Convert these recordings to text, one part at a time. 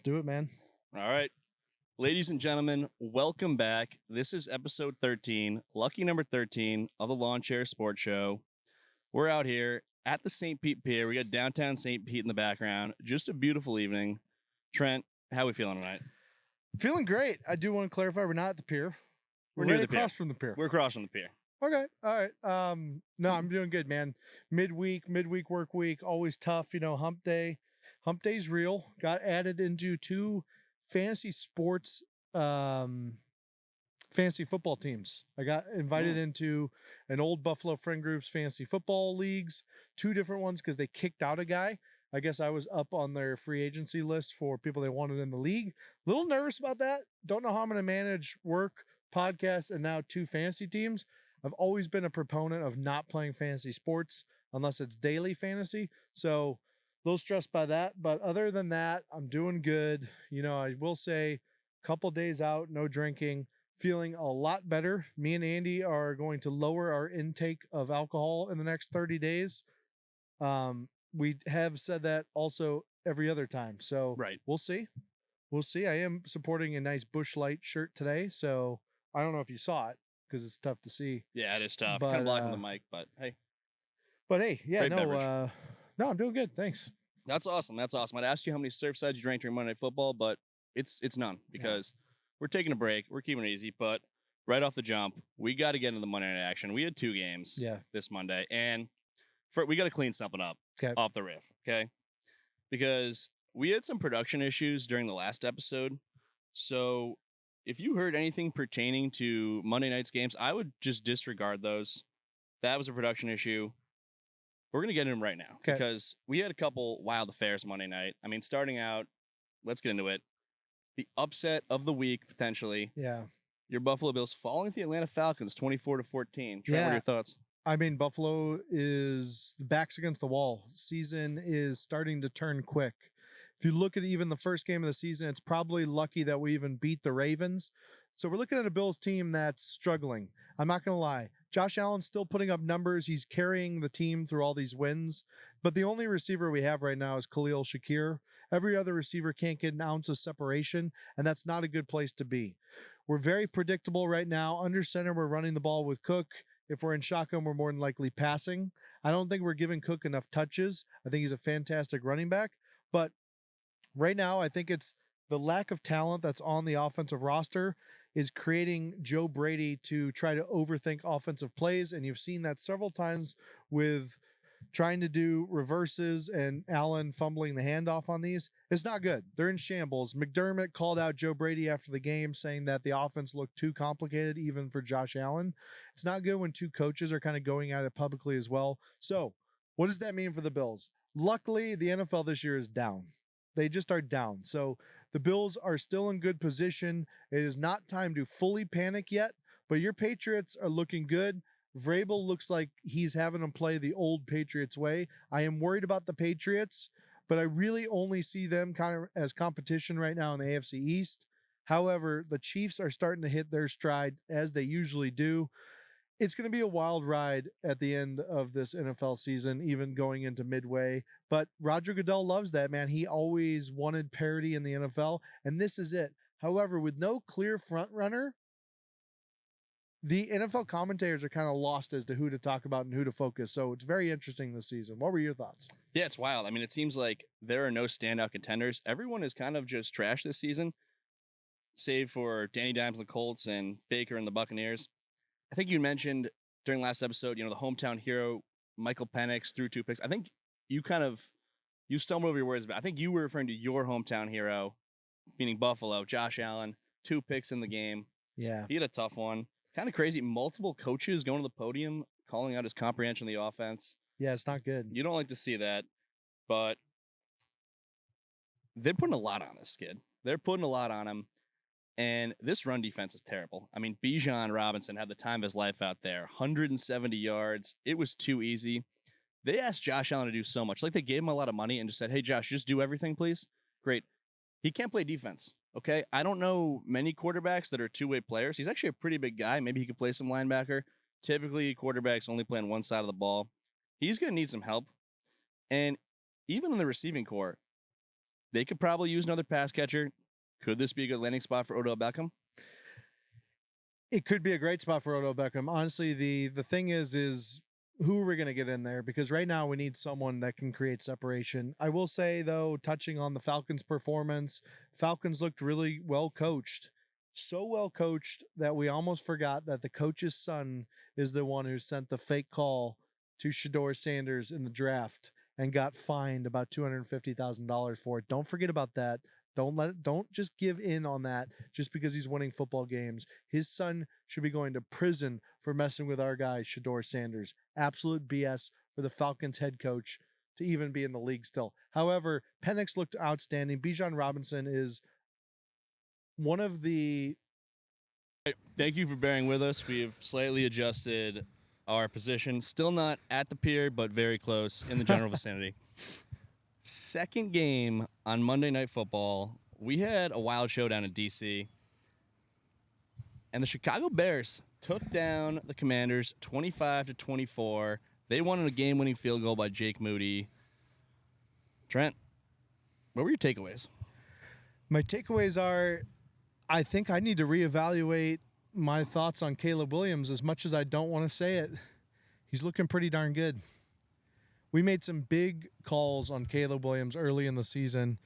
do it, man. All right. Ladies and gentlemen, welcome back. This is episode 13, lucky number 13 of the Lawn Chair Sports Show. We're out here at the St. Pete Pier. We got downtown St. Pete in the background. Just a beautiful evening. Trent, how we feeling tonight? Feeling great. I do want to clarify we're not at the pier. We're near right the pier. across from the pier. We're across from the pier. Okay. All right. No, I'm doing good, man. Midweek work week, always tough. You know, hump day. Hump day's real. Got added into two fantasy sports fantasy football teams. I got invited into an old Buffalo Friend Group's fantasy football leagues, two different ones because they kicked out a guy. I guess I was up on their free agency list for people they wanted in the league. A little nervous about that. Don't know how I'm going to manage work, podcasts, and now two fantasy teams. I've always been a proponent of not playing fantasy sports unless it's daily fantasy. So a little stressed by that. But other than that, I'm doing good. You know, I will say a couple days out, no drinking, feeling a lot better. Me and Andy are going to lower our intake of alcohol in the next 30 days. We have said that also every other time. So Right. We'll see. We'll see. I am supporting a nice Bush Light shirt today. So I don't know if you saw it because it's tough to see. Yeah, it is tough. But, Kind of blocking the mic, but hey. But hey, yeah, Great no, beverage. no, I'm doing good. Thanks. That's awesome. That's awesome. I'd ask you how many Surfsides you drank during Monday Night Football, but it's none because we're taking a break. We're keeping it easy, but right off the jump, we got to get into the Monday night action. We had two games this Monday, and we got to clean something up off the riff, okay? Because we had some production issues during the last episode. So if you heard anything pertaining to Monday night's games, I would just disregard those. That was a production issue. We're going to get into them right now because we had a couple wild affairs Monday night. I mean, starting out, let's get into it. The upset of the week, potentially. Yeah. Your Buffalo Bills falling to the Atlanta Falcons 24-14. Trent, what are your thoughts? I mean, Buffalo is backs against the wall. Season is starting to turn quick. If you look at even the first game of the season, it's probably lucky that we even beat the Ravens. So we're looking at a Bills team that's struggling. I'm not going to lie. Josh Allen's still putting up numbers. He's carrying the team through all these wins. But the only receiver we have right now is Khalil Shakir. Every other receiver can't get an ounce of separation, and that's not a good place to be. We're very predictable right now. Under center, we're running the ball with Cook. If we're in shotgun, we're more than likely passing. I don't think we're giving Cook enough touches. I think he's a fantastic running back. But right now, I think it's the lack of talent that's on the offensive roster is creating Joe Brady to try to overthink offensive plays. And you've seen that several times with trying to do reverses and Allen fumbling the handoff on these. It's not good. They're in shambles. McDermott called out Joe Brady after the game saying that the offense looked too complicated even for Josh Allen. It's not good when two coaches are kind of going at it publicly as well. So what does that mean for the Bills? Luckily, the NFL this year is down. They just are down. So the Bills are still in good position. It is not time to fully panic yet, but your Patriots are looking good. Vrabel looks like he's having them play the old Patriots way. I am worried about the Patriots, but I really only see them kind of as competition right now in the AFC East. However, the Chiefs are starting to hit their stride as they usually do. It's going to be a wild ride at the end of this NFL season, even going into midway. But Roger Goodell loves that, man. He always wanted parity in the NFL, and this is it. However, with no clear front runner, the NFL commentators are kind of lost as to who to talk about and who to focus. So it's very interesting this season. What were your thoughts? Yeah, it's wild. I mean, it seems like there are no standout contenders. Everyone is kind of just trash this season, save for Danny Dimes and the Colts and Baker and the Buccaneers. I think you mentioned during last episode, you know, the hometown hero, Michael Penix, threw 2 picks. I think you stumbled over your words, but I think you were referring to your hometown hero, meaning Buffalo, Josh Allen, 2 picks in the game. Yeah. He had a tough one. Kind of crazy. Multiple coaches going to the podium, calling out his comprehension of the offense. Yeah, it's not good. You don't like to see that, but they're putting a lot on this kid. They're putting a lot on him, and this run defense is terrible. I mean, Bijan Robinson had the time of his life out there, 170 yards. It was too easy. They asked Josh Allen to do so much. Like, they gave him a lot of money and just said, hey, Josh, just do everything, please. Great. He can't play defense. Okay, I don't know many quarterbacks that are two-way players. He's actually a pretty big guy. Maybe he could play some linebacker. Typically, quarterbacks only play on one side of the ball. He's going to need some help. And even in the receiving core, They could probably use another pass catcher. Could this be a good landing spot for Odell Beckham? It could be a great spot for Odell Beckham. Honestly, the thing is who are we going to get in there? Because right now we need someone that can create separation. I will say, though, touching on the Falcons' performance, Falcons looked really well coached. So well coached that we almost forgot that the coach's son is the one who sent the fake call to Shedeur Sanders in the draft and got fined about $250,000 for it. Don't forget about that. Don't just give in on that just because he's winning football games. His son should be going to prison for messing with our guy, Shedeur Sanders. Absolute BS for the Falcons head coach to even be in the league still. However, Penix looked outstanding. Bijan Robinson is one of the... Thank you for bearing with us. We have slightly adjusted our position. Still not at the pier, but very close in the general vicinity. Second game on Monday Night Football, we had a wild showdown in D.C., and the Chicago Bears took down the Commanders 25-24. They won in a game-winning field goal by Jake Moody. Trent, what were your takeaways? My takeaways are, I think I need to reevaluate my thoughts on Caleb Williams as much as I don't want to say it. He's looking pretty darn good. We made some big calls on Caleb Williams early in the season.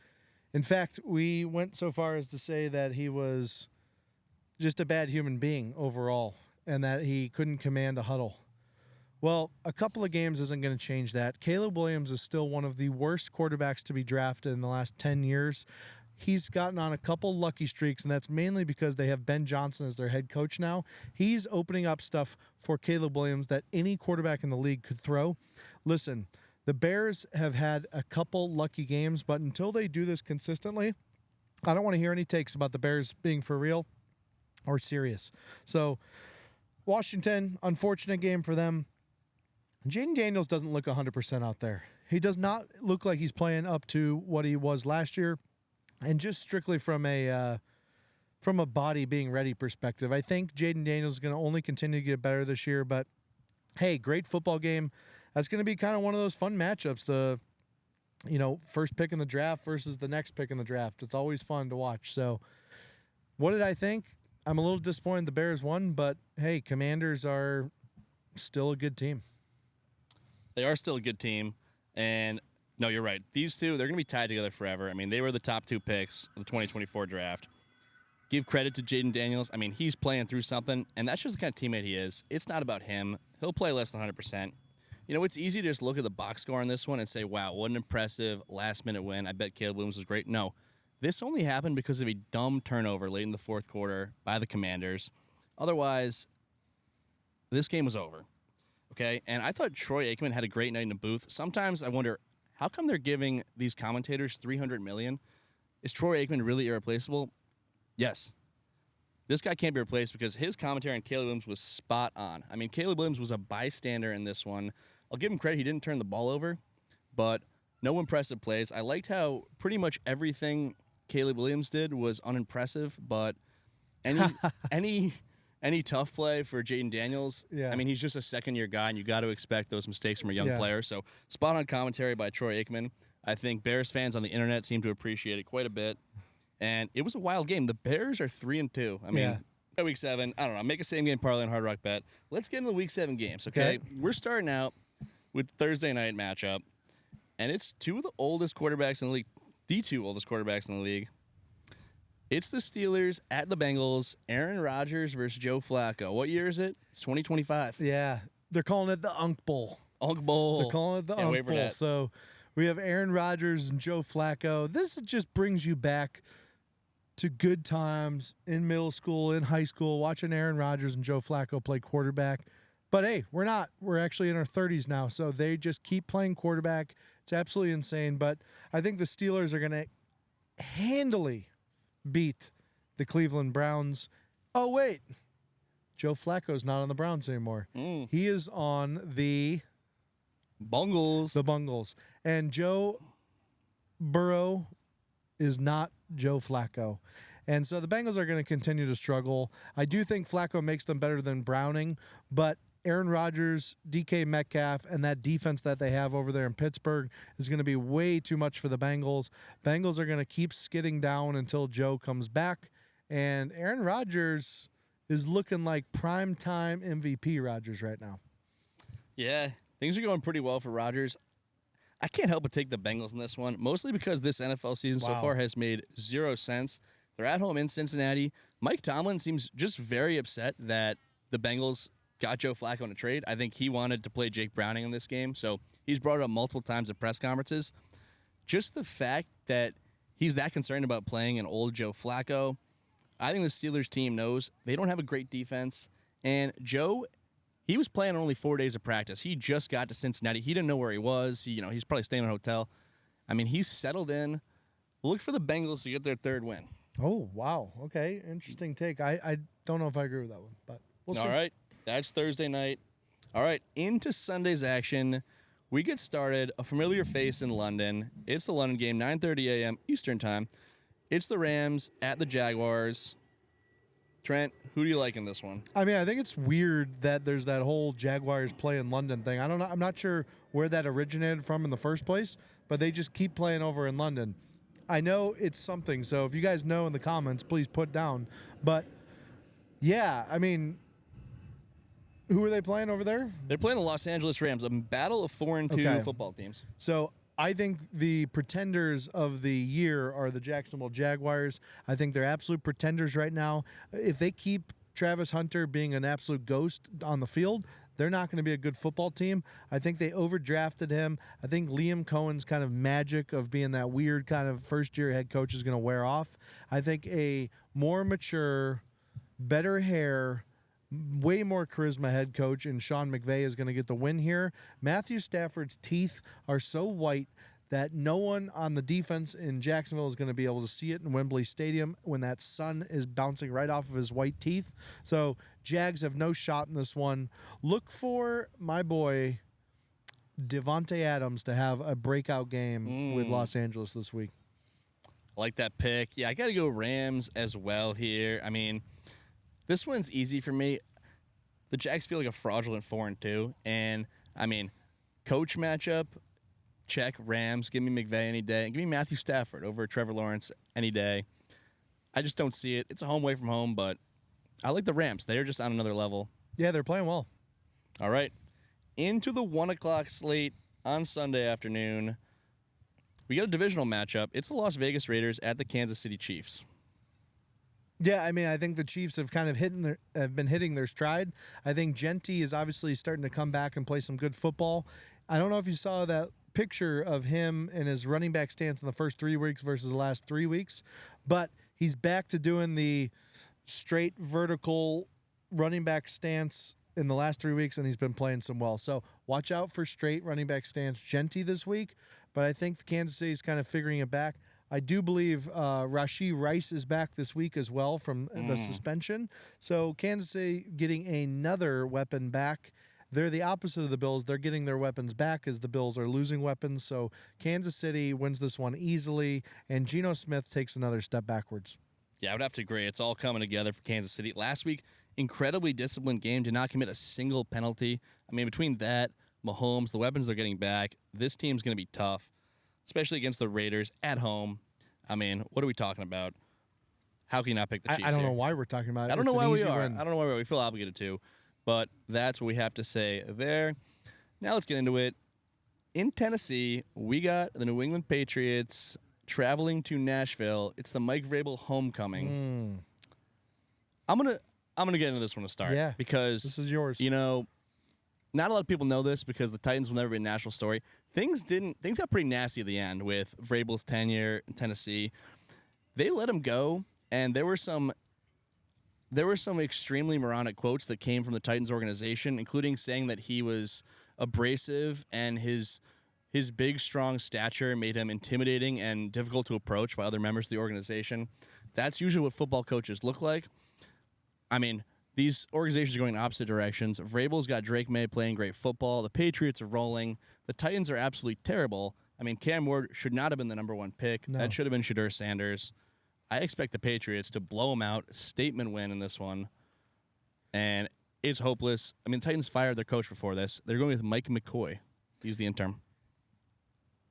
In fact, we went so far as to say that he was just a bad human being overall and that he couldn't command a huddle. Well, a couple of games isn't going to change that. Caleb Williams is still one of the worst quarterbacks to be drafted in the last 10 years. He's gotten on a couple lucky streaks, and that's mainly because they have Ben Johnson as their head coach now. He's opening up stuff for Caleb Williams that any quarterback in the league could throw. Listen, the Bears have had a couple lucky games, but until they do this consistently, I don't want to hear any takes about the Bears being for real or serious. So, Washington, unfortunate game for them. Jaden Daniels doesn't look 100% out there. He does not look like he's playing up to what he was last year. And just strictly from a body being ready perspective, I think Jaden Daniels is going to only continue to get better this year. But, hey, great football game. That's going to be kind of one of those fun matchups, the first pick in the draft versus the next pick in the draft. It's always fun to watch. So what did I think? I'm a little disappointed the Bears won, but, hey, Commanders are still a good team. They are still a good team, and no, you're right. These two, they're going to be tied together forever. I mean, they were the top two picks of the 2024 draft. Give credit to Jaden Daniels. I mean, he's playing through something, and that's just the kind of teammate he is. It's not about him. He'll play less than 100%. It's easy to just look at the box score on this one and say, wow, what an impressive last-minute win. I bet Caleb Williams was great. No, this only happened because of a dumb turnover late in the fourth quarter by the Commanders. Otherwise, this game was over. Okay, and I thought Troy Aikman had a great night in the booth. Sometimes I wonder, how come they're giving these commentators $300 million? Is Troy Aikman really irreplaceable? Yes. This guy can't be replaced because his commentary on Caleb Williams was spot on. I mean, Caleb Williams was a bystander in this one. I'll give him credit. He didn't turn the ball over, but no impressive plays. I liked how pretty much everything Caleb Williams did was unimpressive, but any tough play for Jaden Daniels, yeah. I mean, he's just a second-year guy, and you got to expect those mistakes from a young player. So spot-on commentary by Troy Aikman. I think Bears fans on the internet seem to appreciate it quite a bit. And it was a wild game. The Bears are 3-2. I mean, Week 7, I don't know, make a same-game parlay on Hard Rock Bet. Let's get into the Week 7 games, okay? We're starting out with Thursday night matchup, and it's two of the oldest quarterbacks in the league, the two oldest quarterbacks in the league. It's the Steelers at the Bengals, Aaron Rodgers versus Joe Flacco. What year is it? It's 2025. Yeah, they're calling it the Unk Bowl. Unk Bowl. They're calling it the Unk Bowl. So we have Aaron Rodgers and Joe Flacco. This just brings you back to good times in middle school, in high school, watching Aaron Rodgers and Joe Flacco play quarterback. But, hey, we're not. We're actually in our 30s now, so they just keep playing quarterback. It's absolutely insane. But I think the Steelers are going to handily beat the Cleveland Browns. Oh, wait. Joe Flacco's not on the Browns anymore. He is on the Bungles. The Bungles. And Joe Burrow is not Joe Flacco. And so the Bengals are going to continue to struggle. I do think Flacco makes them better than Browning, but Aaron Rodgers, DK Metcalf, and that defense that they have over there in Pittsburgh is going to be way too much for the Bengals. Bengals are going to keep skidding down until Joe comes back. And Aaron Rodgers is looking like primetime MVP Rodgers right now. Yeah, things are going pretty well for Rodgers. I can't help but take the Bengals in this one, mostly because this NFL season so far has made 0 sense. They're at home in Cincinnati. Mike Tomlin seems just very upset that the Bengals got Joe Flacco in a trade. I think he wanted to play Jake Browning in this game, so he's brought it up multiple times at press conferences. Just the fact that he's that concerned about playing an old Joe Flacco, I think the Steelers team knows they don't have a great defense, and Joe, he was playing only 4 days of practice. He just got to Cincinnati. He didn't know where he was. He's probably staying in a hotel. I mean, he's settled in. Look for the Bengals to get their 3rd win. Oh, wow. Okay, interesting take. I don't know if I agree with that one, but we'll see. All right, that's Thursday night. All right, into Sunday's action. We get started. A familiar face in London. It's the London game, 9:30 a.m. Eastern time. It's the Rams at the Jaguars. Trent, who do you like in this one? I mean, I think it's weird that there's that whole Jaguars play in London thing. I don't know. I'm not sure where that originated from in the first place, but they just keep playing over in London. I know it's something, so if you guys know in the comments, please put down. But, yeah, I mean, who are they playing over there? They're playing the Los Angeles Rams, a battle of 4-2 football teams. So I think the pretenders of the year are the Jacksonville Jaguars. I think they're absolute pretenders right now. If they keep Travis Hunter being an absolute ghost on the field, they're not going to be a good football team. I think they overdrafted him. I think Liam Cohen's kind of magic of being that weird kind of first-year head coach is going to wear off. I think a more mature, better hair, way more charisma head coach in Sean McVay is going to get the win here. Matthew Stafford's teeth are so white that no one on the defense in Jacksonville is going to be able to see it in Wembley Stadium when that sun is bouncing right off of his white teeth. So Jags have no shot in this one. Look for my boy Devontae Adams to have a breakout game with Los Angeles this week. I like that pick. Yeah, I got to go Rams as well here. I mean, this one's easy for me. The Jags feel like a fraudulent 4-2. And, I mean, coach matchup, check Rams. Give me McVay any day. And give me Matthew Stafford over Trevor Lawrence any day. I just don't see it. It's a home away from home, but I like the Rams. They're just on another level. Yeah, they're playing well. All right. Into the 1 o'clock slate on Sunday afternoon. We got a divisional matchup. It's the Las Vegas Raiders at the Kansas City Chiefs. Yeah, I mean, I think the Chiefs have kind of been hitting their stride. I think Genti is obviously starting to come back and play some good football. I don't know if you saw that picture of him and his running back stance in the first 3 weeks versus the last 3 weeks, but he's back to doing the straight vertical running back stance in the last 3 weeks, and he's been playing some well. So watch out for straight running back stance Genti this week, but I think Kansas City is kind of figuring it back. I do believe Rashee Rice is back this week as well from the suspension. So Kansas City getting another weapon back. They're the opposite of the Bills. They're getting their weapons back as the Bills are losing weapons. So Kansas City wins this one easily, and Geno Smith takes another step backwards. Yeah, I would have to agree. It's all coming together for Kansas City. Last week, incredibly disciplined game. Did not commit a single penalty. I mean, between that, Mahomes, the weapons they're getting back, this team's going to be tough, especially against the Raiders at home. I mean, what are we talking about? How can you not pick the Chiefs I don't here? know why we're talking about it. I don't know why we are. Win. I don't know why we feel obligated to, but that's what we have to say there. Now let's get into it. In Tennessee, we got the New England Patriots traveling to Nashville. It's the Mike Vrabel homecoming. I'm gonna get into this one to start. Yeah, because this is yours. You know, not a lot of people know this because the Titans will never be a national story. Things got pretty nasty at the end with Vrabel's tenure in Tennessee. They let him go, and there were some extremely moronic quotes that came from the Titans organization, including saying that he was abrasive and his big, strong stature made him intimidating and difficult to approach by other members of the organization. That's usually what football coaches look like. I mean, these organizations are going in opposite directions. Vrabel's got Drake May playing great football. The Patriots are rolling. The Titans are absolutely terrible. I mean, Cam Ward should not have been the number one pick. No. That should have been Shadur Sanders. I expect the Patriots to blow them out, statement win in this one. And It's hopeless. I mean, Titans fired their coach before this. They're going with Mike McCoy. He's the interim.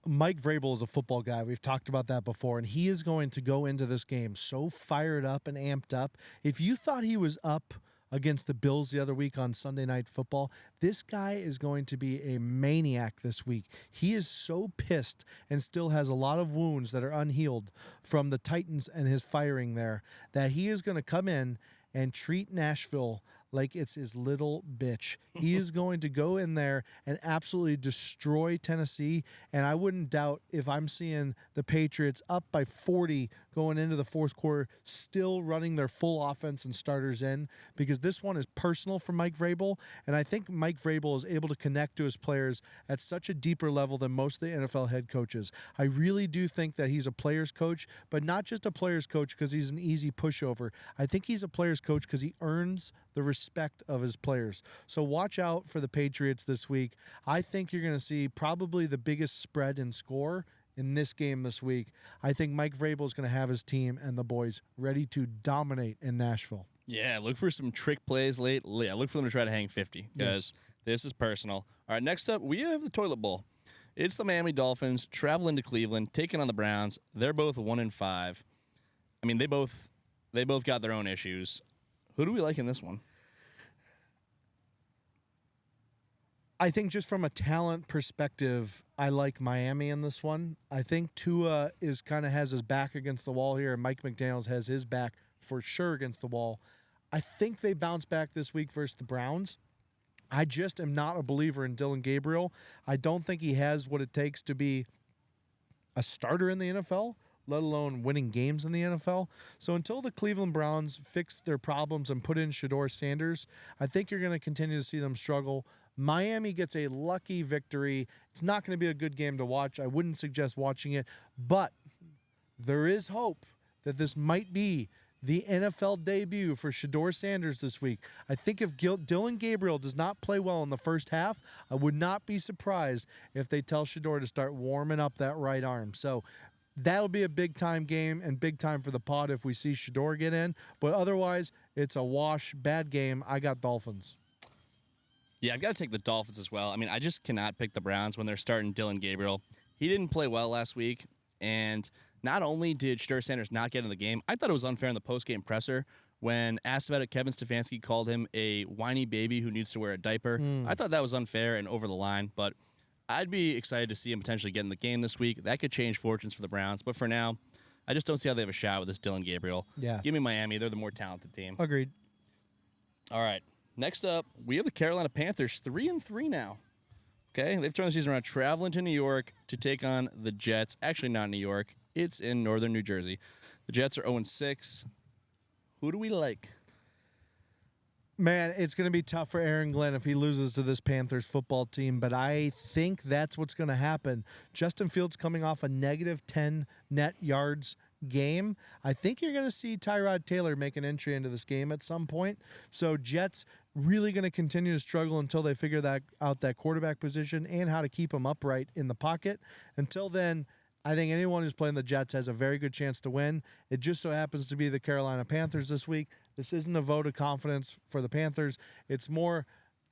Mike Vrabel is a football guy. We've talked about that before, and he is going to go into this game so fired up and amped up. If you thought he was up against the Bills the other week on Sunday Night Football, this guy is going to be a maniac this week. He is so pissed and still has a lot of wounds that are unhealed from the Titans and his firing there that he is going to come in and treat Nashville like it's his little bitch. He is going to go in there and absolutely destroy Tennessee, and I wouldn't doubt if I'm seeing the Patriots up by 40 going into the fourth quarter, still running their full offense and starters in, because this one is personal for Mike Vrabel, and I think Mike Vrabel is able to connect to his players at such a deeper level than most of the NFL head coaches. I really do think that he's a player's coach, but not just a player's coach because he's an easy pushover. I think he's a player's coach because he earns the respect of his players. So watch out for the Patriots this week. I think you're going to see probably the biggest spread in score in this game this week. I think Mike Vrabel is going to have his team and the boys ready to dominate in Nashville. Yeah, look for some trick plays late. Yeah, look for them to try to hang 50 because this is personal. All right, next up, we have the Toilet Bowl. It's the Miami Dolphins traveling to Cleveland, taking on the Browns. They're both 1-5. I mean, they both got their own issues. Who do we like in this one? I think just from a talent perspective, I like Miami in this one. I think Tua is kind of has his back against the wall here, and Mike McDaniels has his back for sure against the wall. I think they bounce back this week versus the Browns. I just am not a believer in Dylan Gabriel. I don't think he has what it takes to be a starter in the NFL, let alone winning games in the NFL. So until the Cleveland Browns fix their problems and put in Shedeur Sanders, I think you're going to continue to see them struggle. Miami gets a lucky victory. It's not going to be a good game to watch. I wouldn't suggest watching it, but there is hope that this might be the NFL debut for Shedeur Sanders this week. I think if Dylan Gabriel does not play well in the first half, I would not be surprised if they tell Shedeur to start warming up that right arm. So that'll be a big-time game and big time for the pod if we see Shedeur get in. But otherwise, it's a wash, bad game. I got Dolphins. Yeah, I've got to take the Dolphins as well. I mean, I just cannot pick the Browns when they're starting Dylan Gabriel. He didn't play well last week, and not only did Shedeur Sanders not get in the game, I thought it was unfair in the post-game presser when asked about it. Kevin Stefanski called him a whiny baby who needs to wear a diaper. I thought that was unfair and over the line, but I'd be excited to see him potentially get in the game this week. That could change fortunes for the Browns, but for now, I just don't see how they have a shot with this Dylan Gabriel. Yeah. Give me Miami. They're the more talented team. Agreed. All right. Next up, we have the Carolina Panthers, 3-3 now. Okay, they've turned the season around, traveling to New York to take on the Jets. Actually, not New York. It's in northern New Jersey. The Jets are 0-6. Who do we like? Man, it's going to be tough for Aaron Glenn if he loses to this Panthers football team, but I think that's what's going to happen. Justin Fields coming off a -10 net yards game. I think you're going to see Tyrod Taylor make an entry into this game at some point. So Jets really going to continue to struggle until they figure out that quarterback position and how to keep him upright in the pocket. Until then, I think anyone who's playing the Jets has a very good chance to win. It just so happens to be the Carolina Panthers this week. This isn't a vote of confidence for the Panthers. It's more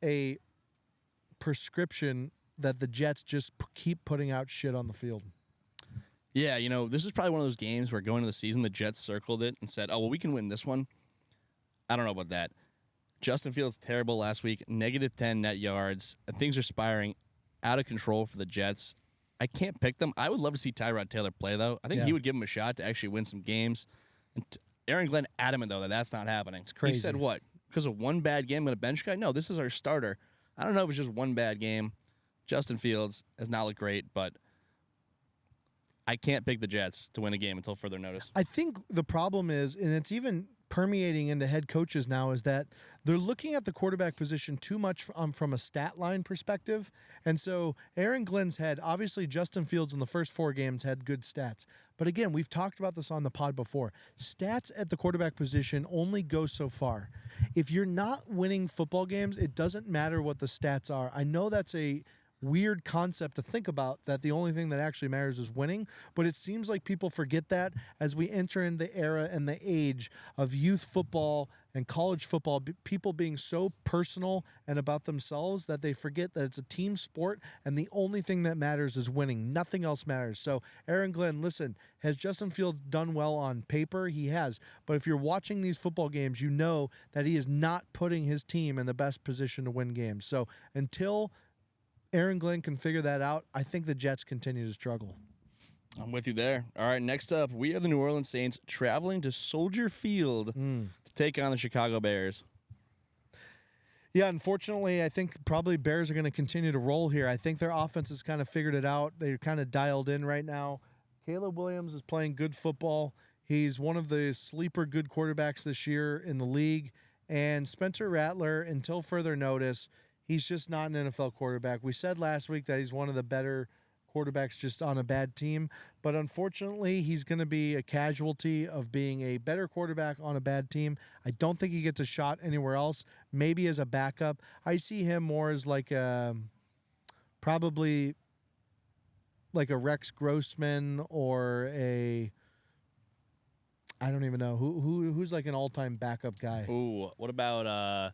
a prescription that the Jets just keep putting out shit on the field. Yeah, you know, this is probably one of those games where going into the season, the Jets circled it and said, oh, well, we can win this one. I don't know about that. Justin Fields terrible last week, -10 net yards. Things are spiraling out of control for the Jets. I can't pick them. I would love to see Tyrod Taylor play, though. I think he would give him a shot to actually win some games. And Aaron Glenn adamant, though, that that's not happening. It's crazy. He said, what? Because of one bad game, I'm going to bench guy? No, this is our starter. I don't know if it's just one bad game. Justin Fields has not looked great, but I can't pick the Jets to win a game until further notice. I think the problem is, and it's even permeating into head coaches now, is that they're looking at the quarterback position too much from a stat line perspective. And so Aaron Glenn's had, obviously Justin Fields in the first 4 games had good stats. But again, we've talked about this on the pod before. Stats at the quarterback position only go so far. If you're not winning football games, it doesn't matter what the stats are. I know that's a weird concept to think about, that the only thing that actually matters is winning. But it seems like people forget that as we enter in the era and the age of youth football and college football, people being so personal and about themselves that they forget that it's a team sport and the only thing that matters is winning. Nothing else matters. So, Aaron Glenn, listen, has Justin Fields done well on paper? He has. But if you're watching these football games, you know that he is not putting his team in the best position to win games. So, until Aaron Glenn can figure that out, I think the Jets continue to struggle. I'm with you there. All right, next up, we have the New Orleans Saints traveling to Soldier Field to take on the Chicago Bears. Yeah, unfortunately, I think probably Bears are going to continue to roll here. I think their offense has kind of figured it out. They're kind of dialed in right now. Caleb Williams is playing good football. He's one of the sleeper good quarterbacks this year in the league. And Spencer Rattler, until further notice, he's just not an NFL quarterback. We said last week that he's one of the better quarterbacks just on a bad team, but unfortunately he's going to be a casualty of being a better quarterback on a bad team. I don't think he gets a shot anywhere else, maybe as a backup. I see him more as like probably like a Rex Grossman or a, I don't even know who's like an all-time backup guy. Ooh, what about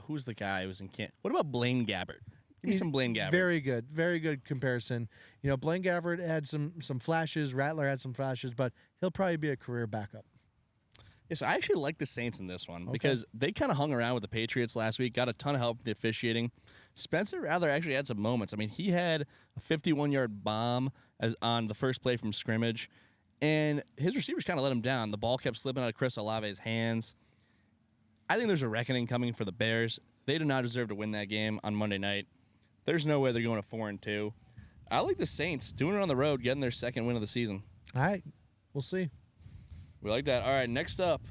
who's the guy who was in Kent? What about Blaine Gabbert? Give me some Blaine Gabbert. Very good comparison. You know, Blaine Gabbert had some flashes. Rattler had some flashes, but he'll probably be a career backup. Yes, I actually like the Saints in this one because they kind of hung around with the Patriots last week, got a ton of help with the officiating. Spencer Rattler actually had some moments. I mean, he had a 51-yard bomb on the first play from scrimmage, and his receivers kind of let him down. The ball kept slipping out of Chris Olave's hands. I think there's a reckoning coming for the Bears. They do not deserve to win that game on Monday night. There's no way they're going to 4-2. I like the Saints doing it on the road, getting their second win of the season. All right. We'll see. We like that. All right, next up,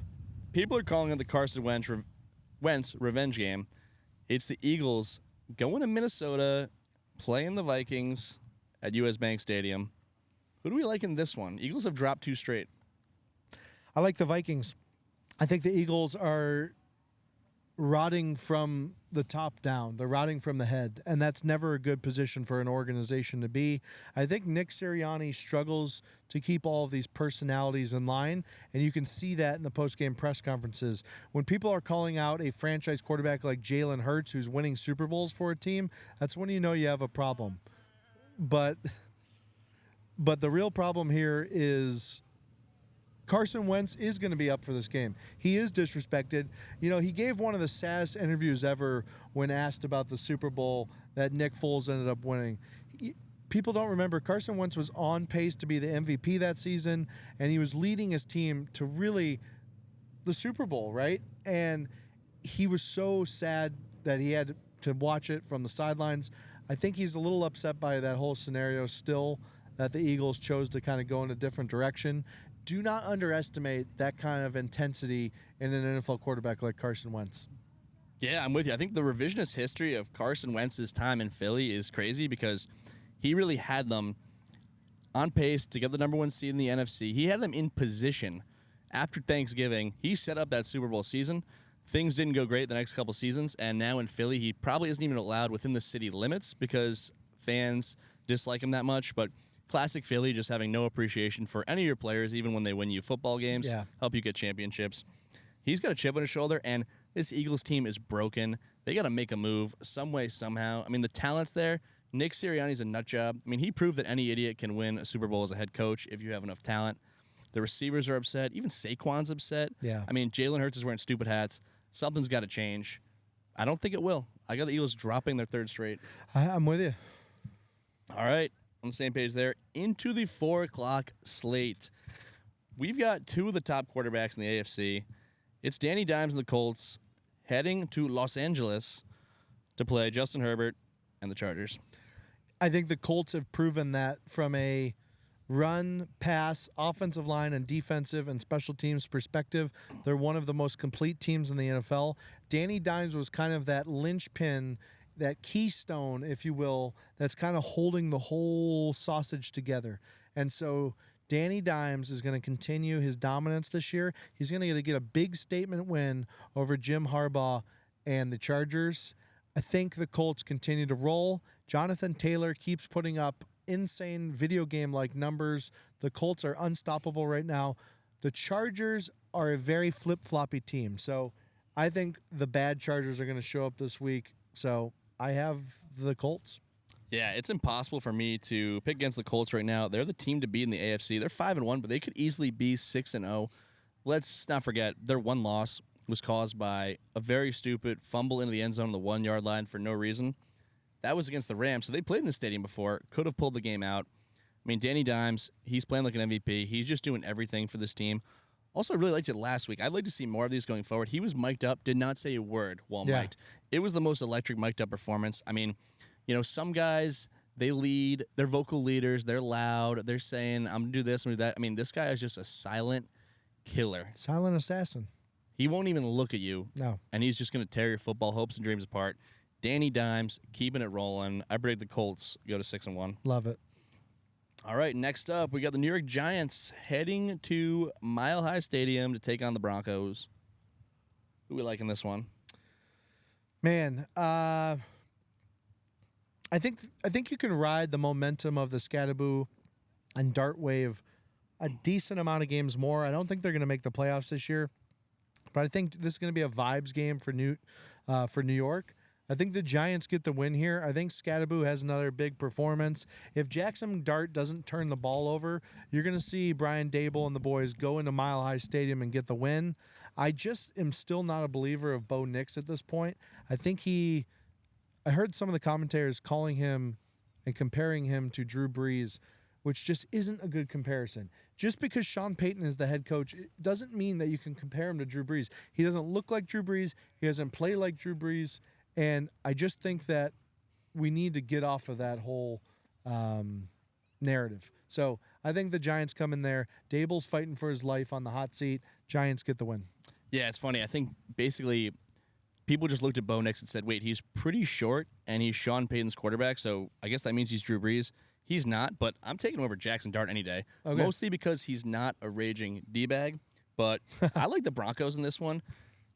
people are calling it the Carson Wentz revenge game. It's the Eagles going to Minnesota, playing the Vikings at US Bank Stadium. Who do we like in this one? Eagles have dropped 2 straight. I like the Vikings. I think the Eagles are rotting from the top down. They're rotting from the head, and that's never a good position for an organization to be. I think Nick Sirianni struggles to keep all of these personalities in line, and you can see that in the post-game press conferences. When people are calling out a franchise quarterback like Jalen Hurts, who's winning Super Bowls for a team, that's when you know you have a problem. But the real problem here is Carson Wentz is going to be up for this game. He is disrespected. You know, he gave one of the saddest interviews ever when asked about the Super Bowl that Nick Foles ended up winning. People don't remember Carson Wentz was on pace to be the MVP that season, and he was leading his team to really the Super Bowl, right? And he was so sad that he had to watch it from the sidelines. I think he's a little upset by that whole scenario still, that the Eagles chose to kind of go in a different direction. Do not underestimate that kind of intensity in an NFL quarterback like Carson Wentz. Yeah, I'm with you. I think the revisionist history of Carson Wentz's time in Philly is crazy because he really had them on pace to get the number 1 seed in the NFC. He had them in position after Thanksgiving. He set up that Super Bowl season. Things didn't go great the next couple seasons, and now in Philly, he probably isn't even allowed within the city limits because fans dislike him that much, but classic Philly, just having no appreciation for any of your players, even when they win you football games, help you get championships. He's got a chip on his shoulder, and this Eagles team is broken. They got to make a move some way, somehow. I mean, the talent's there. Nick Sirianni's a nut job. I mean, he proved that any idiot can win a Super Bowl as a head coach if you have enough talent. The receivers are upset. Even Saquon's upset. Yeah. I mean, Jalen Hurts is wearing stupid hats. Something's got to change. I don't think it will. I got the Eagles dropping their 3rd straight. I'm with you. All right. On the same page there, into the 4 o'clock slate. We've got 2 of the top quarterbacks in the AFC. It's Danny Dimes and the Colts heading to Los Angeles to play Justin Herbert and the Chargers. I think the Colts have proven that from a run, pass, offensive line, and defensive and special teams perspective, they're one of the most complete teams in the NFL. Danny Dimes was kind of that linchpin, that keystone, if you will, that's kind of holding the whole sausage together. And so Danny Dimes is going to continue his dominance this year. He's going to get a big statement win over Jim Harbaugh and the Chargers. I think the Colts continue to roll. Jonathan Taylor keeps putting up insane video game-like numbers. The Colts are unstoppable right now. The Chargers are a very flip-floppy team. So I think the bad Chargers are going to show up this week. So I have the Colts. Yeah, it's impossible for me to pick against the Colts right now. They're the team to beat in the AFC. They're 5-1, but they could easily be 6-0. Let's not forget their one loss was caused by a very stupid fumble into the end zone on the 1 yard line for no reason. That was against the Rams, so they played in the stadium before, could have pulled the game out. I mean, Danny Dimes, he's playing like an MVP. He's just doing everything for this team. Also, I really liked it last week. I'd like to see more of these going forward. He was mic'd up, did not say a word while mic'd. It was the most electric mic'd up performance. I mean, you know, some guys, they lead, they're vocal leaders, they're loud, they're saying, I'm going to do this, I'm going to do that. I mean, this guy is just a silent killer. Silent assassin. He won't even look at you. No. And he's just going to tear your football hopes and dreams apart. Danny Dimes, keeping it rolling. I predict the Colts go to 6-1. Love it. All right, next up, we got the New York Giants heading to Mile High Stadium to take on the Broncos. Who we like in this one? Man, I think you can ride the momentum of the Scatterboo and Dart Wave a decent amount of games more. I don't think they're going to make the playoffs this year, but I think this is going to be a vibes game for New York. I think the Giants get the win here. I think Scatterboo has another big performance. If Jackson Dart doesn't turn the ball over, you're going to see Brian Dable and the boys go into Mile High Stadium and get the win. I just am still not a believer of Bo Nix at this point. I think I heard some of the commentators calling him and comparing him to Drew Brees, which just isn't a good comparison. Just because Sean Payton is the head coach, it doesn't mean that you can compare him to Drew Brees. He doesn't look like Drew Brees. He doesn't play like Drew Brees. And I just think that we need to get off of that whole narrative. So I think the Giants come in there. Dable's fighting for his life on the hot seat. Giants get the win. Yeah, it's funny. I think basically people just looked at Bo Nix and said, wait, he's pretty short, and he's Sean Payton's quarterback, so I guess that means he's Drew Brees. He's not, but I'm taking him over Jackson Dart any day, mostly because he's not a raging D-bag. But I like the Broncos in this one.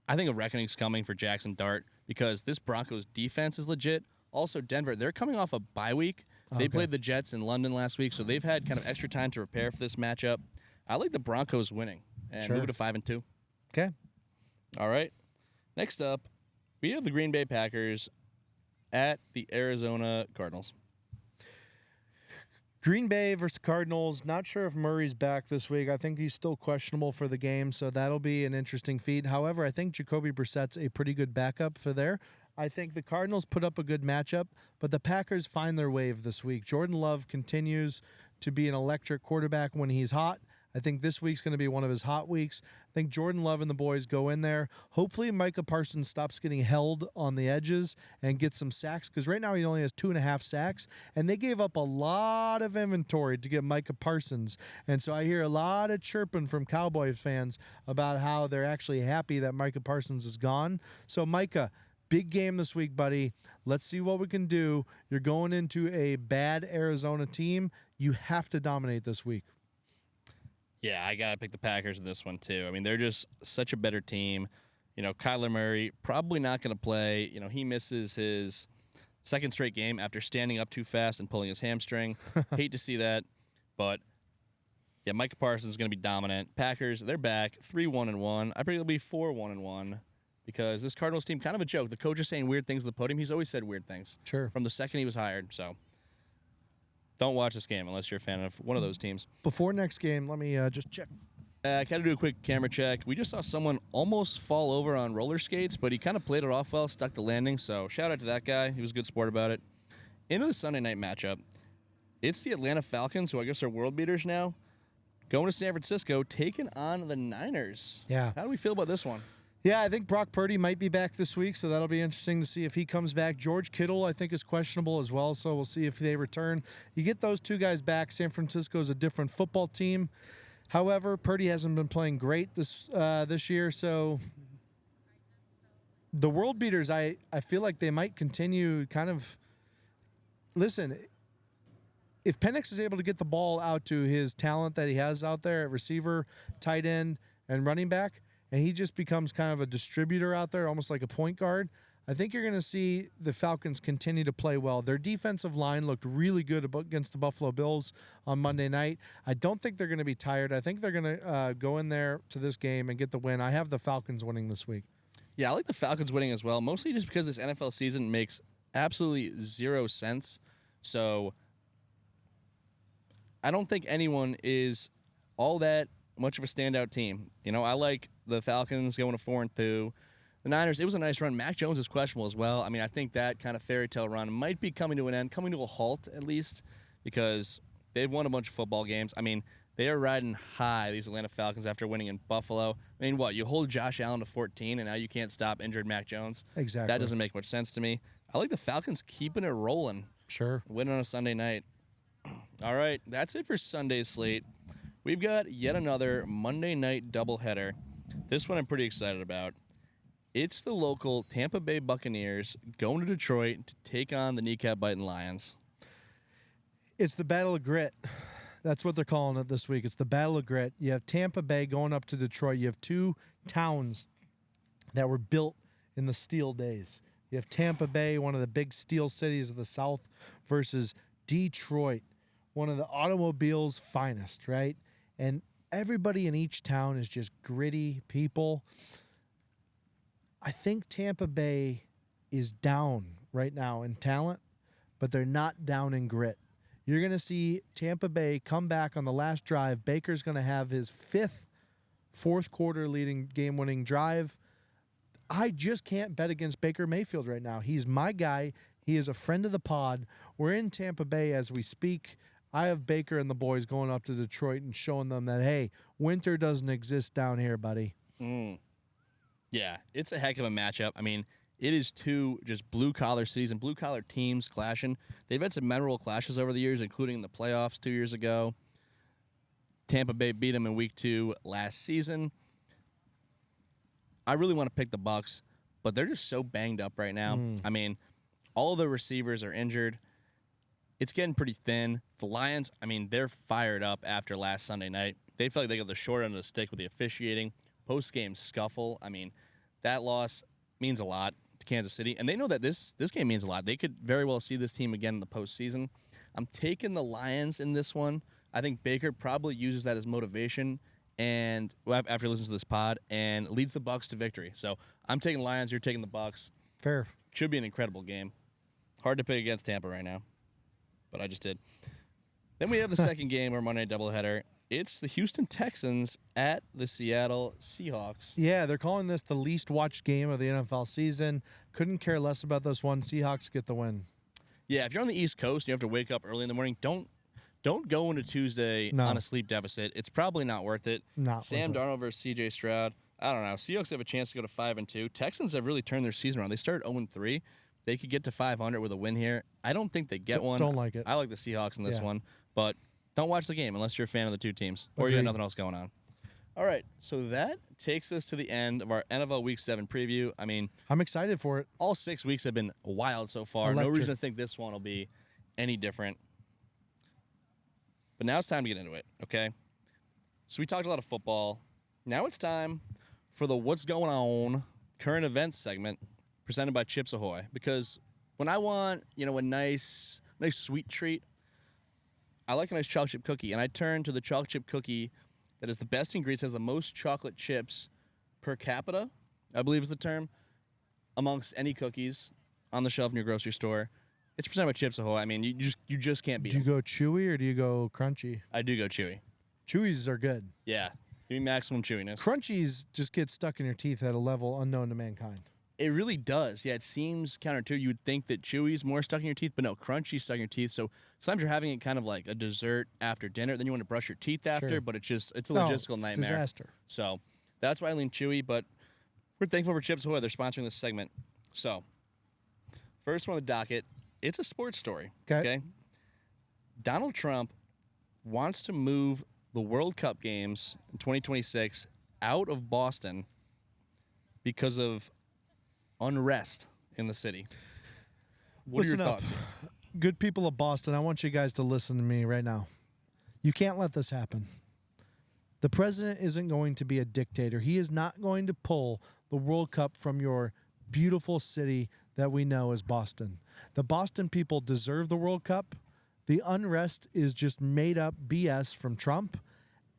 I think a reckoning's coming for Jackson Dart because this Broncos defense is legit. Also, Denver, they're coming off a bye week. They played the Jets in London last week, so they've had kind of extra time to prepare for this matchup. I like the Broncos winning and moving to 5-2. Okay. All right. Next up, we have the Green Bay Packers at the Arizona Cardinals. Green Bay versus Cardinals. Not sure if Murray's back this week. I think he's still questionable for the game, so that'll be an interesting feat. However, I think Jacoby Brissett's a pretty good backup for there. I think the Cardinals put up a good matchup, but the Packers find their wave this week. Jordan Love continues to be an electric quarterback when he's hot. I think this week's going to be one of his hot weeks. I think Jordan Love and the boys go in there. Hopefully Micah Parsons stops getting held on the edges and gets some sacks, because right now he only has 2.5 sacks, and they gave up a lot of inventory to get Micah Parsons. And so I hear a lot of chirping from Cowboys fans about how they're actually happy that Micah Parsons is gone. So Micah, big game this week, buddy. Let's see what we can do. You're going into a bad Arizona team. You have to dominate this week. Yeah, I got to pick the Packers in this one, too. I mean, they're just such a better team. You know, Kyler Murray probably not going to play. You know, he misses his second straight game after standing up too fast and pulling his hamstring. Hate to see that. But, yeah, Micah Parsons is going to be dominant. Packers, they're back 3-1-1. I predict it'll be 4-1-1 because this Cardinals team, kind of a joke. The coach is saying weird things at the podium. He's always said weird things. Sure. From the second he was hired, so don't watch this game unless you're a fan of one of those teams. Before next game, let me just check. I got to do a quick camera check. We just saw someone almost fall over on roller skates, but he kind of played it off well, stuck the landing, so shout out to that guy. He was a good sport about it. Into the Sunday night matchup, it's the Atlanta Falcons, who I guess are world beaters now, going to San Francisco, taking on the Niners. Yeah. How do we feel about this one? Yeah, I think Brock Purdy might be back this week, so that'll be interesting to see if he comes back. George Kittle, I think, is questionable as well, so we'll see if they return. You get those two guys back, San Francisco is a different football team. However, Purdy hasn't been playing great this year, so the world beaters, I feel like they might continue kind of – listen, if Penix is able to get the ball out to his talent that he has out there at receiver, tight end, and running back – and he just becomes kind of a distributor out there, almost like a point guard, I think you're going to see the Falcons continue to play well. Their defensive line looked really good against the Buffalo Bills on Monday night. I don't think they're going to be tired. I think they're going to go in there to this game and get the win. I have the Falcons winning this week. Yeah, I like the Falcons winning as well, mostly just because this NFL season makes absolutely zero sense. So I don't think anyone is all that much of a standout team. You know, I like the Falcons going to 4-2. The Niners, it was a nice run. Mac Jones is questionable as well. I mean, I think that kind of fairy tale run might be coming to an end, coming to a halt at least, because they've won a bunch of football games. I mean, they are riding high, these Atlanta Falcons, after winning in Buffalo. I mean, what, you hold Josh Allen to 14, and now you can't stop injured Mac Jones? Exactly. That doesn't make much sense to me. I like the Falcons keeping it rolling. Sure. Winning on a Sunday night. All right, that's it for Sunday's slate. We've got yet another Monday night doubleheader. This one I'm pretty excited about. It's the local Tampa Bay Buccaneers going to Detroit to take on the kneecap-biting Lions. It's the Battle of Grit. That's what they're calling it this week. It's the Battle of Grit. You have Tampa Bay going up to Detroit. You have two towns that were built in the steel days. You have Tampa Bay, one of the big steel cities of the South, versus Detroit, one of the automobile's finest, right? And everybody in each town is just gritty people. I think Tampa Bay is down right now in talent, but they're not down in grit. You're going to see Tampa Bay come back on the last drive. Baker's going to have his fifth fourth quarter leading game-winning drive. I just can't bet against Baker Mayfield right now. He's my guy. He is a friend of the pod. We're in Tampa Bay as we speak. I have Baker and the boys going up to Detroit and showing them that, hey, winter doesn't exist down here, buddy. Yeah, it's a heck of a matchup. I mean, it is two just blue-collar cities and blue-collar teams clashing. They've had some memorable clashes over the years, including the playoffs 2 years ago. Tampa Bay beat them in Week 2 last season. I really want to pick the Bucs, but they're just so banged up right now. I mean, all the receivers are injured. It's getting pretty thin. The Lions, I mean, they're fired up after last Sunday night. They feel like they got the short end of the stick with the officiating. Post-game scuffle. I mean, that loss means a lot to Kansas City, and they know that this game means a lot. They could very well see this team again in the postseason. I'm taking the Lions in this one. I think Baker probably uses that as motivation and after he listens to this pod and leads the Bucs to victory. So I'm taking Lions. You're taking the Bucs. Fair. Should be an incredible game. Hard to pick against Tampa right now, but I just did. Then we have the second game, our Monday Night doubleheader. It's the Houston Texans at the Seattle Seahawks. Yeah, they're calling this the least watched game of the NFL season. Couldn't care less about this one. Seahawks get the win. Yeah, if you're on the East Coast and you have to wake up early in the morning, don't go into Tuesday on a sleep deficit. It's probably not worth it. Sam Darnold versus C.J. Stroud. I don't know. Seahawks have a chance to go to 5-2. Texans have really turned their season around. They started 0-3. They could get to 500 with a win here. I don't think they get one. Don't like it. I like the Seahawks in this one, but don't watch the game unless you're a fan of the two teams or you got nothing else going on. All right, so that takes us to the end of our NFL Week 7 preview. I mean, I'm excited for it. All 6 weeks have been wild so far. Electric. No reason to think this one will be any different. But now it's time to get into it, okay? So we talked a lot of football. Now it's time for the What's Going On current events segment presented by Chips Ahoy. Because when I want, a nice sweet treat, I like a nice chocolate chip cookie, and I turn to the chocolate chip cookie that is the best ingredients, has the most chocolate chips per capita, I believe is the term, amongst any cookies on the shelf in your grocery store. It's presented by Chips Ahoy. I mean, you just can't beat them. Do you go chewy or do you go crunchy? I do go chewy. Chewies are good. Yeah, give me maximum chewiness. Crunchies just get stuck in your teeth at a level unknown to mankind. It really does. Yeah, it seems counterintuitive. You would think that chewy's more stuck in your teeth, but no, crunchy's stuck in your teeth. So sometimes you're having it kind of like a dessert after dinner. Then you want to brush your teeth after, but it's a logistical nightmare. Disaster. So that's why I lean chewy, but we're thankful for Chips Ahoy. They're sponsoring this segment. So first one on the docket, it's a sports story. Okay. Donald Trump wants to move the World Cup games in 2026 out of Boston because of unrest in the city. What are your thoughts here? Good people of Boston, I want you guys to listen to me right now. You can't let this happen. The president isn't going to be a dictator. He is not going to pull the World Cup from your beautiful city that we know as Boston. The Boston people deserve the World Cup. The unrest is just made up BS from Trump.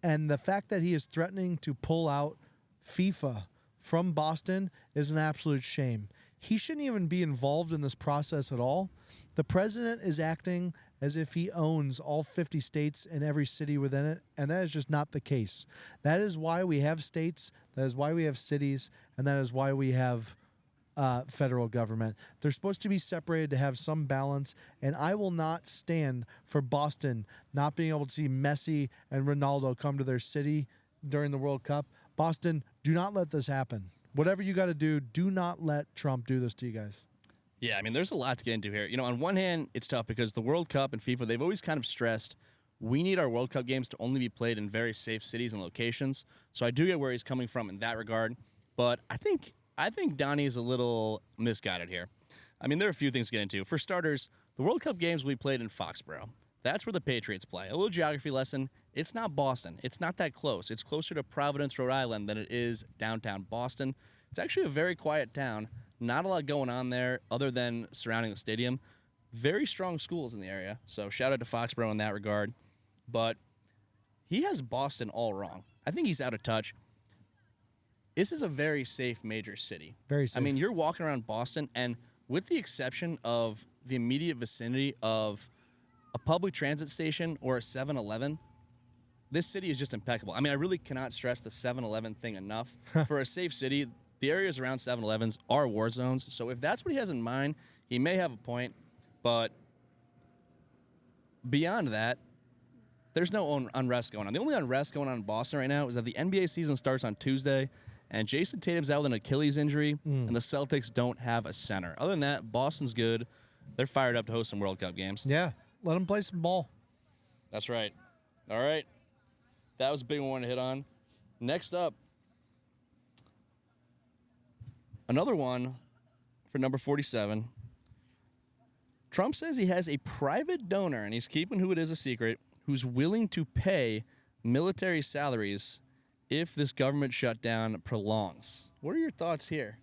And the fact that he is threatening to pull out FIFA from Boston is an absolute shame. He shouldn't even be involved in this process at all. The president is acting as if he owns all 50 states and every city within it, and that is just not the case. That is why we have states, that is why we have cities, and that is why we have federal government. They're supposed to be separated to have some balance, and I will not stand for Boston not being able to see Messi and Ronaldo come to their city during the World Cup. Boston, do not let this happen. Whatever you got to do not let Trump do this to you guys. Yeah, I mean, there's a lot to get into here. You know, on one hand, it's tough because the World Cup and FIFA, they've always kind of stressed we need our World Cup games to only be played in very safe cities and locations. So I do get where he's coming from in that regard. But I think Donnie is a little misguided here. I mean, there are a few things to get into. For starters, the World Cup games will be played in Foxborough. That's where the Patriots play. A little geography lesson. It's not Boston. It's not that close. It's closer to Providence, Rhode Island than it is downtown Boston. It's actually a very quiet town. Not a lot going on there other than surrounding the stadium. Very strong schools in the area. So shout out to Foxborough in that regard. But he has Boston all wrong. I think he's out of touch. This is a very safe major city. Very safe. I mean, you're walking around Boston, and with the exception of the immediate vicinity of a public transit station or a 7-Eleven, this city is just impeccable. I mean, I really cannot stress the 7-Eleven thing enough. For a safe city, the areas around 7-Elevens are war zones. So if that's what he has in mind, he may have a point. But beyond that, there's no unrest going on. The only unrest going on in Boston right now is that the NBA season starts on Tuesday, and Jason Tatum's out with an Achilles injury, and the Celtics don't have a center. Other than that, Boston's good. They're fired up to host some World Cup games. Yeah, let them play some ball. That's right. All right. That was a big one to hit on. Next up, another one for number 47. Trump says he has a private donor, and he's keeping who it is a secret, who's willing to pay military salaries if this government shutdown prolongs. What are your thoughts here?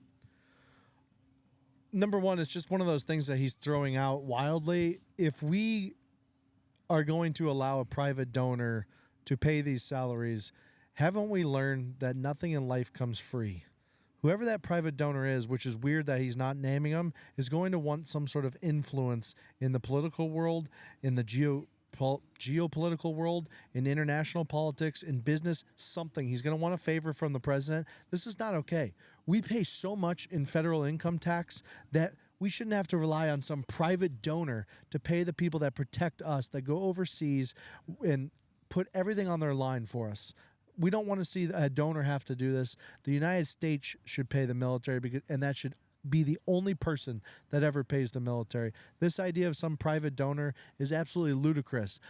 Number one, it's just one of those things that he's throwing out wildly. If we are going to allow a private donor to pay these salaries, haven't we learned that nothing in life comes free? Whoever that private donor is, which is weird that he's not naming them, is going to want some sort of influence in the political world, in the geopolitical world, in international politics, in business, something. He's going to want a favor from the president. This is not okay. We pay so much in federal income tax that we shouldn't have to rely on some private donor to pay the people that protect us, that go overseas and put everything on their line for us. We don't want to see a donor have to do this. The United States should pay the military, and that should be the only person that ever pays the military. This idea of some private donor is absolutely ludicrous.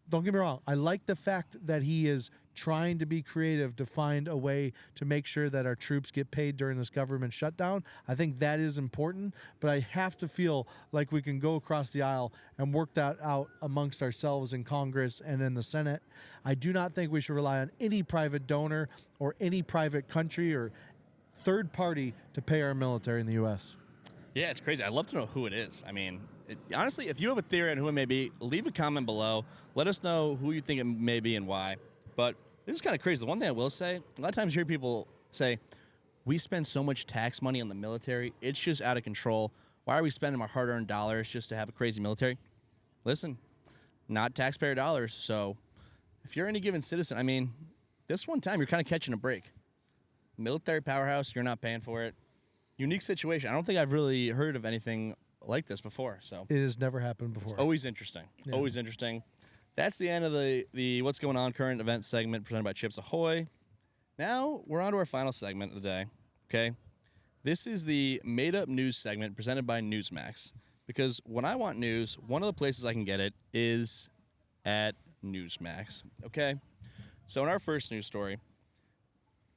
Don't get me wrong, I like the fact that he is trying to be creative to find a way to make sure that our troops get paid during this government shutdown. I think that is important, but I have to feel like we can go across the aisle and work that out amongst ourselves in Congress and in the Senate. I do not think we should rely on any private donor or any private country or third party to pay our military in the U.S. Yeah, it's crazy. I'd love to know who it is. I mean, honestly, if you have a theory on who it may be, leave a comment below. Let us know who you think it may be and why. But this is kind of crazy. The one thing I will say, a lot of times you hear people say, we spend so much tax money on the military, it's just out of control. Why are we spending our hard-earned dollars just to have a crazy military? Listen, not taxpayer dollars. So if you're any given citizen, I mean, this one time you're kind of catching a break. Military powerhouse, you're not paying for it. Unique situation. I don't think I've really heard of anything like this before. So it has never happened before. It's always interesting. Yeah. Always interesting. That's the end of the What's Going On current event segment presented by Chips Ahoy. Now we're on to our final segment of the day. Okay. This is the made-up news segment presented by Newsmax. Because when I want news, one of the places I can get it is at Newsmax. Okay. So in our first news story,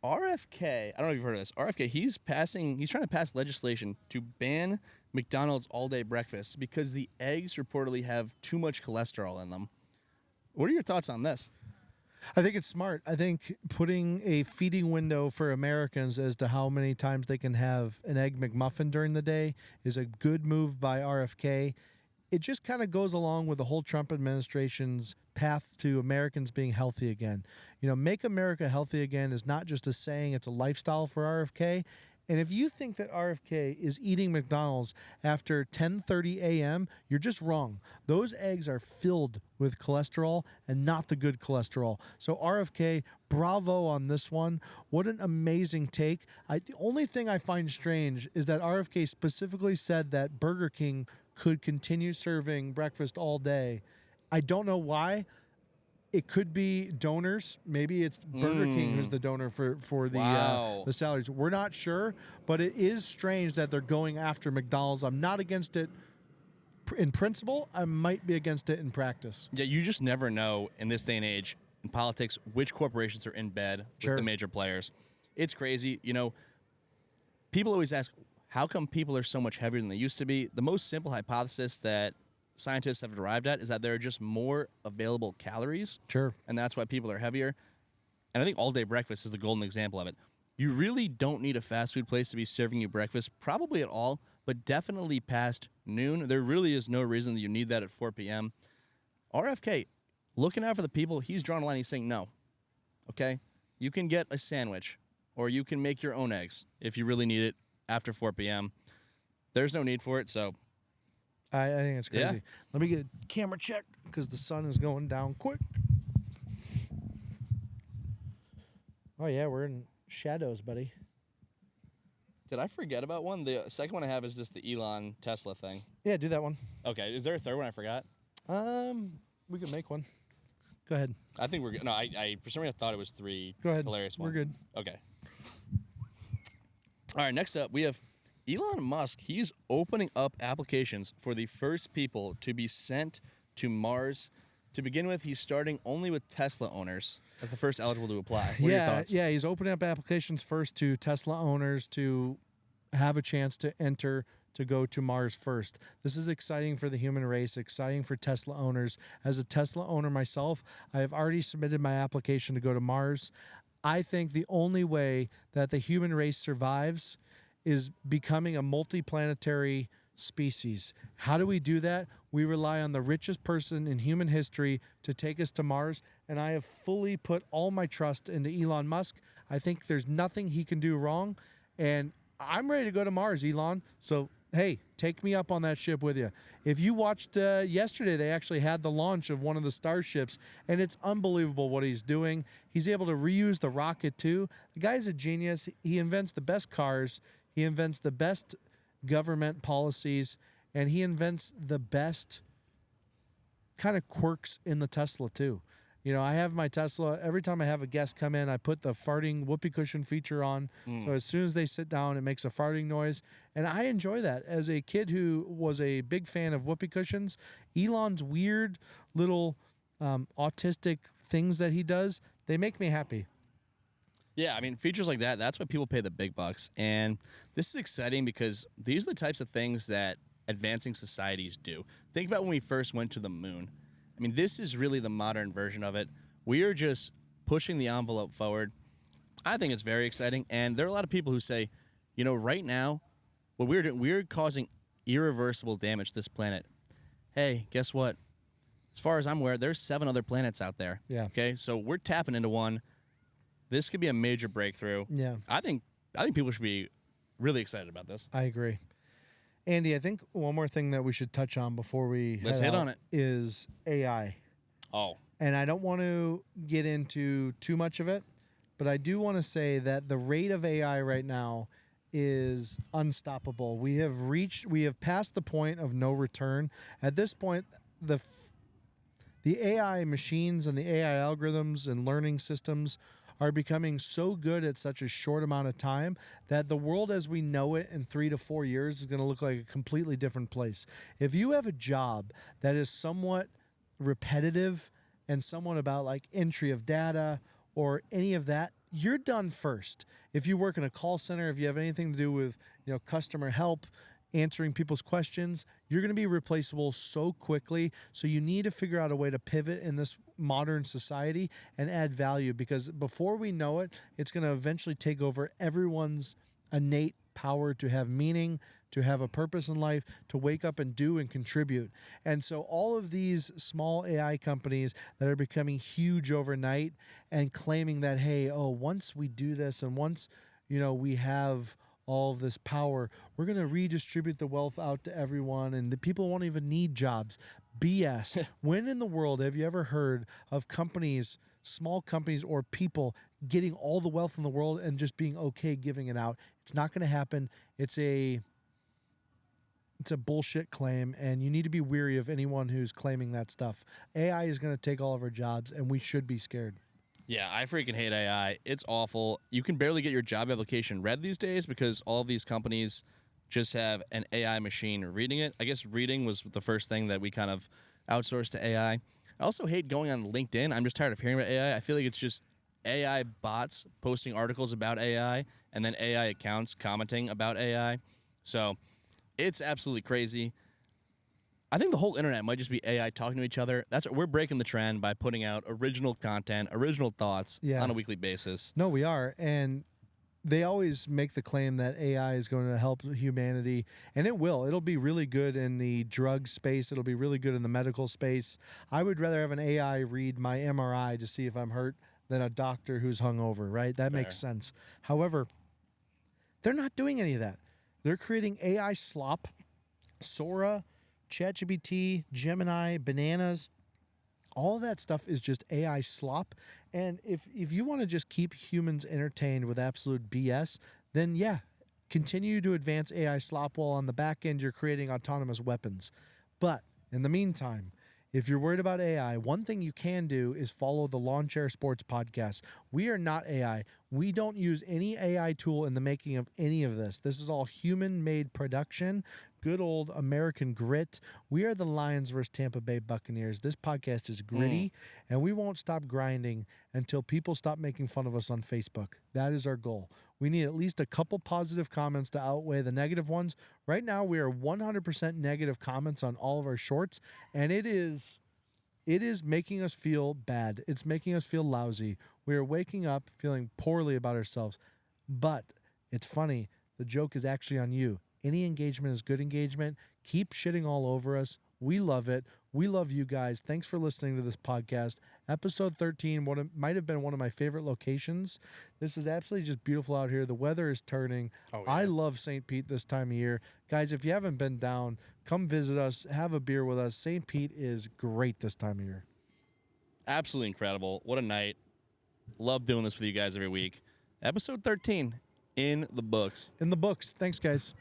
RFK, I don't know if you've heard of this. RFK, he's trying to pass legislation to ban McDonald's all-day breakfast because the eggs reportedly have too much cholesterol in them. What are your thoughts on this? I think it's smart. I think putting a feeding window for Americans as to how many times they can have an Egg McMuffin during the day is a good move by RFK. It just kind of goes along with the whole Trump administration's path to Americans being healthy again. Make America healthy again is not just a saying, it's a lifestyle for RFK. And if you think that RFK is eating McDonald's after 10:30 a.m., you're just wrong. Those eggs are filled with cholesterol and not the good cholesterol. So RFK, bravo on this one. What an amazing take. The only thing I find strange is that RFK specifically said that Burger King could continue serving breakfast all day. I don't know why. It could be donors. Maybe it's Burger King who's the donor for the salaries. We're not sure, but it is strange that they're going after McDonald's. I'm not against it in principle. I might be against it in practice. Yeah, you just never know in this day and age in politics which corporations are in bed with the major players. It's crazy. People always ask, how come people are so much heavier than they used to be? The most simple hypothesis that scientists have arrived at is that there are just more available calories. Sure. And that's why people are heavier. And I think all-day breakfast is the golden example of it. You really don't need a fast food place to be serving you breakfast, probably at all, but definitely past noon. There really is no reason that you need that at 4 p.m. RFK, looking out for the people, he's drawn a line. He's saying no. Okay? You can get a sandwich, or you can make your own eggs if you really need it after 4 p.m. There's no need for it, so... I think it's crazy. Yeah. Let me get a camera check because the sun is going down quick. Oh, yeah, we're in shadows, buddy. Did I forget about one? The second one I have is just the Elon Tesla thing. Yeah, do that one. Okay, is there a third one I forgot? We can make one. Go ahead. I think we're good. No, I for some reason I thought it was 3 Go ahead. hilarious ones. We're good. Okay. All right, next up we have Elon Musk. He's opening up applications for the first people to be sent to Mars. To begin with, he's starting only with Tesla owners as the first eligible to apply. What are your thoughts? Yeah, he's opening up applications first to Tesla owners to have a chance to enter to go to Mars first. This is exciting for the human race, exciting for Tesla owners. As a Tesla owner myself, I have already submitted my application to go to Mars. I think the only way that the human race survives is becoming a multiplanetary species. How do we do that? We rely on the richest person in human history to take us to Mars, and I have fully put all my trust into Elon Musk. I think there's nothing he can do wrong, and I'm ready to go to Mars, Elon. So, hey, take me up on that ship with you. If you watched yesterday, they actually had the launch of one of the starships, and it's unbelievable what he's doing. He's able to reuse the rocket, too. The guy's a genius. He invents the best cars. He invents the best government policies, and he invents the best kind of quirks in the Tesla, too. I have my Tesla. Every time I have a guest come in, I put the farting whoopee cushion feature on. So as soon as they sit down, it makes a farting noise. And I enjoy that. As a kid who was a big fan of whoopee cushions, Elon's weird little autistic things that he does, they make me happy. Yeah, I mean, features like that, that's what people pay the big bucks. And this is exciting because these are the types of things that advancing societies do. Think about when we first went to the moon. I mean, this is really the modern version of it. We are just pushing the envelope forward. I think it's very exciting. And there are a lot of people who say, right now, what we're doing, we're causing irreversible damage to this planet. Hey, guess what? As far as I'm aware, there's 7 other planets out there. Yeah. Okay, so we're tapping into one. This could be a major breakthrough. Yeah. I think people should be really excited about this. I agree. Andy, I think one more thing that we should touch on before we hit on it is AI. Oh. And I don't want to get into too much of it, but I do want to say that the rate of AI right now is unstoppable. We have passed the point of no return. At this point, the AI machines and the AI algorithms and learning systems are becoming so good at such a short amount of time that the world as we know it in 3 to 4 years is going to look like a completely different place. If you have a job that is somewhat repetitive and somewhat about like entry of data or any of that, you're done first. If you work in a call center, if you have anything to do with, customer help, answering people's questions, you're going to be replaceable so quickly. So you need to figure out a way to pivot in this modern society and add value, because before we know it, it's going to eventually take over everyone's innate power to have meaning, to have a purpose in life, to wake up and do and contribute. And so all of these small AI companies that are becoming huge overnight and claiming that, hey, once we do this and once, we have all of this power, we're going to redistribute the wealth out to everyone and the people won't even need jobs. BS. When in the world have you ever heard of companies, small companies or people getting all the wealth in the world and just being okay giving it out? It's not going to happen. It's a bullshit claim, and you need to be weary of anyone who's claiming that stuff. AI is going to take all of our jobs, and we should be scared. Yeah, I freaking hate AI. It's awful. You can barely get your job application read these days because all of these companies just have an AI machine reading it. I guess reading was the first thing that we kind of outsourced to AI. I also hate going on LinkedIn. I'm just tired of hearing about AI. I feel like it's just AI bots posting articles about AI and then AI accounts commenting about AI. So it's absolutely crazy. I think the whole internet might just be AI talking to each other. We're breaking the trend by putting out original content, original thoughts on a weekly basis. No, we are. And they always make the claim that AI is going to help humanity, and it will. It'll be really good in the drug space. It'll be really good in the medical space. I would rather have an AI read my MRI to see if I'm hurt than a doctor who's hungover, right? That makes sense. However, they're not doing any of that. They're creating AI slop, Sora, ChatGPT, Gemini, bananas. All that stuff is just AI slop. And if you want to just keep humans entertained with absolute BS, then yeah, continue to advance AI slop while on the back end you're creating autonomous weapons. But in the meantime, if you're worried about AI, one thing you can do is follow the Lawn Chair Sports podcast. We are not AI. We don't use any AI tool in the making of any of this. This is all human-made production, good old American grit. We are the Lions versus Tampa Bay Buccaneers. This podcast is gritty, and we won't stop grinding until people stop making fun of us on Facebook. That is our goal. We need at least a couple positive comments to outweigh the negative ones. Right now, we are 100% negative comments on all of our shorts, and it is making us feel bad. It's making us feel lousy. We are waking up feeling poorly about ourselves. But it's funny. The joke is actually on you. Any engagement is good engagement. Keep shitting all over us. We love it. We love you guys. Thanks for listening to this podcast. Episode 13 might have been one of my favorite locations. This is absolutely just beautiful out here. The weather is turning. Oh, yeah. I love St. Pete this time of year. Guys, if you haven't been down, come visit us. Have a beer with us. St. Pete is great this time of year. Absolutely incredible. What a night. Love doing this with you guys every week. Episode 13 in the books. In the books. Thanks, guys.